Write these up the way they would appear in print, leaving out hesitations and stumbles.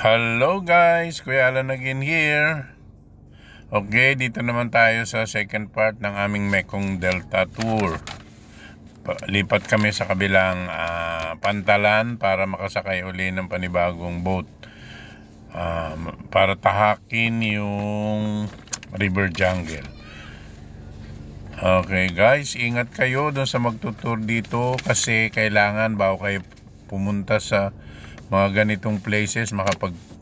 Hello guys, Kuya Alan again here. Okay, dito naman tayo sa second part ng aming Mekong Delta Tour. Lipat kami sa kabilang pantalan para makasakay uli ng panibagong boat. Para tahakin yung River Jungle. Okay guys, ingat kayo doon sa magtutur dito kasi kailangan bago kayo pumunta sa mga ganitong places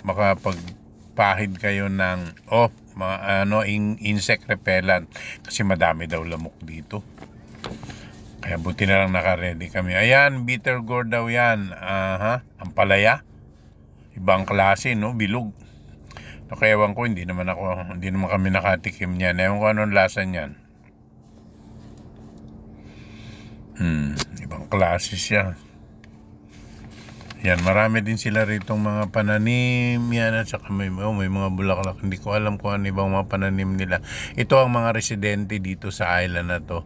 makapagpahid kayo ng mga insect repellent kasi madami daw lamok dito. Kaya buti na lang naka-ready kami. Ayan, bitter gourd daw yan. Ang palaya. Ibang klase, no? Bilog. Kaya ewan ko, hindi naman kami nakatikim niyan. Ewan ko anong lasa niyan. Ibang klase siya. Yan, marami din sila ritong mga pananim yan at saka may mga bulaklak. Hindi ko alam kung ano ibang mga pananim nila. Ito ang mga residente dito sa island na to.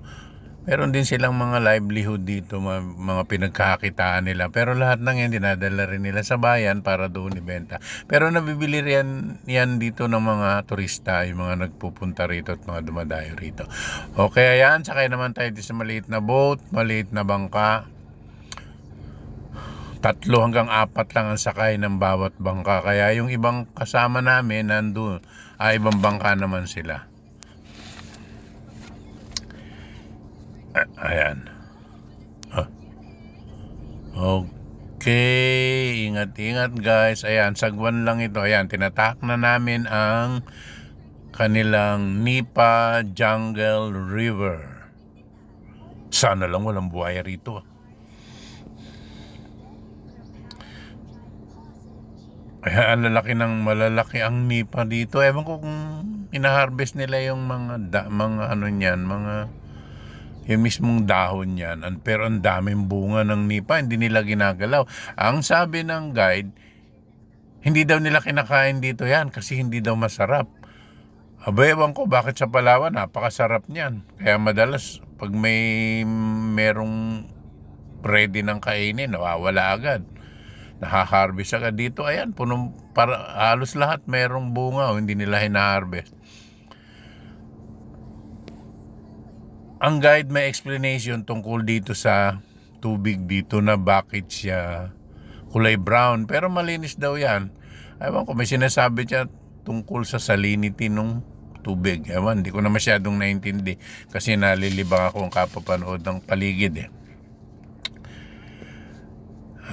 Meron din silang mga livelihood dito, mga pinagkakakitaan nila. Pero lahat ng yan dinadala rin nila sa bayan para doon ibenta. Pero nabibili rin yan dito ng mga turista, yung mga nagpupunta rito at mga dumadayo rito. Okay, ayan, sakay naman tayo dito sa maliit na boat, maliit na bangka. 3 hanggang 4 lang ang sakay ng bawat bangka. Kaya yung ibang kasama namin nandun, ibang bangka naman sila. Ayan. Okay, ingat-ingat guys. Ayan, sagwan lang ito. Ayan, tinatak na namin ang kanilang Nipa Jungle River. Sana lang walang buhaya rito. Ayan, malalaki ang nipa dito. Ewan ko kung ina-harvest nila yung mga ano niyan, yung mismong dahon niyan. Pero ang daming bunga ng nipa, hindi nila ginagalaw. Ang sabi ng guide, hindi daw nila kinakain dito yan kasi hindi daw masarap. Ewan ko bakit sa Palawan, napakasarap niyan. Kaya madalas, pag merong ready ng kainin, nawawala agad. Nakaharvest agad dito. Ayan, halos lahat merong bunga hindi nila hinaharvest. Ang guide may explanation tungkol dito sa tubig dito na bakit siya kulay brown. Pero malinis daw yan. Ewan ko, may sinasabi siya tungkol sa salinity nung tubig. Ewan, hindi ko na masyadong naintindi kasi nalilibang ako ang kapapanood ng paligid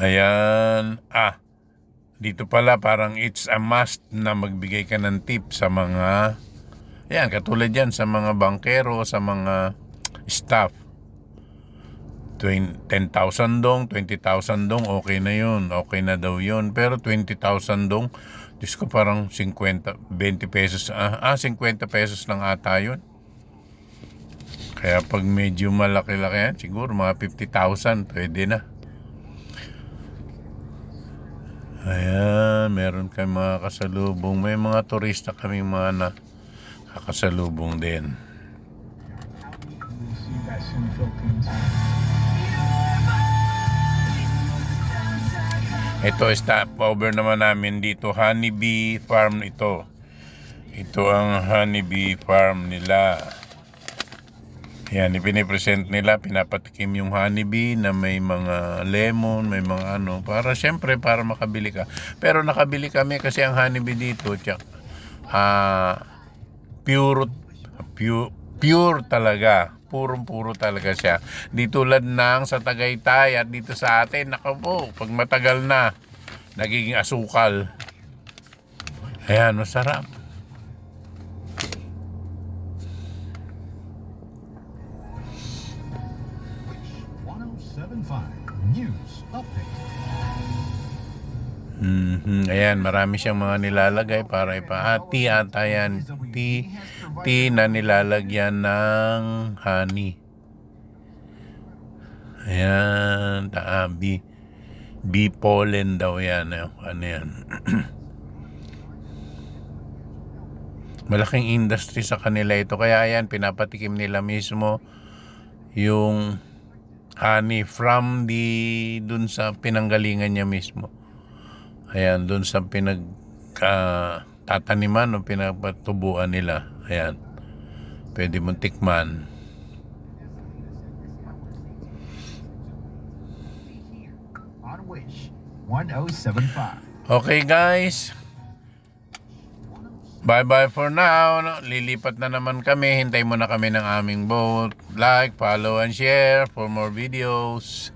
Ayan. Dito pala parang it's a must na magbigay ka ng tip sa mga, ayan, katulad yan sa mga bankero, sa mga staff. 10,000 dong, 20,000 dong, okay na yun. Okay na daw yun. Pero 20,000 dong, Diyos ko, parang 20 pesos. 50 pesos lang ata yun. Kaya pag medyo malaki-laki yan, siguro mga 50,000, pwede na. Ayan, meron kami mga kasalubong. May mga turista kaming mga nakakasalubong din. Ito, stopover naman namin dito. Honeybee Farm ito. Ito ang honeybee farm nila. Yan, ipinipresent nila, pinapatikim yung honeybee na may mga lemon, may mga para syempre, para makabili ka. Pero nakabili kami kasi ang honeybee dito, pure talaga. Puro talaga siya. Di tulad ng sa Tagaytay at dito sa atin, naku po, pag matagal na, nagiging asukal. Ayan, masarap. News update. Ayan, marami siyang mga nilalagay para ipahati ata yan. Tea na nilalagyan ng honey. Ayan, bee pollen daw yan. Ano yan? Malaking industry sa kanila ito. Kaya yan, pinapatikim nila mismo yung honey from dun sa pinanggalingan niya mismo. Ayan, dun sa tataniman o pinagpatubuan nila. Ayan. Pwede mong tikman. On Wish 1075. Okay guys. Bye-bye for now. Lilipat na naman kami. Hintay mo na kami ng aming boat. Like, follow, and share for more videos.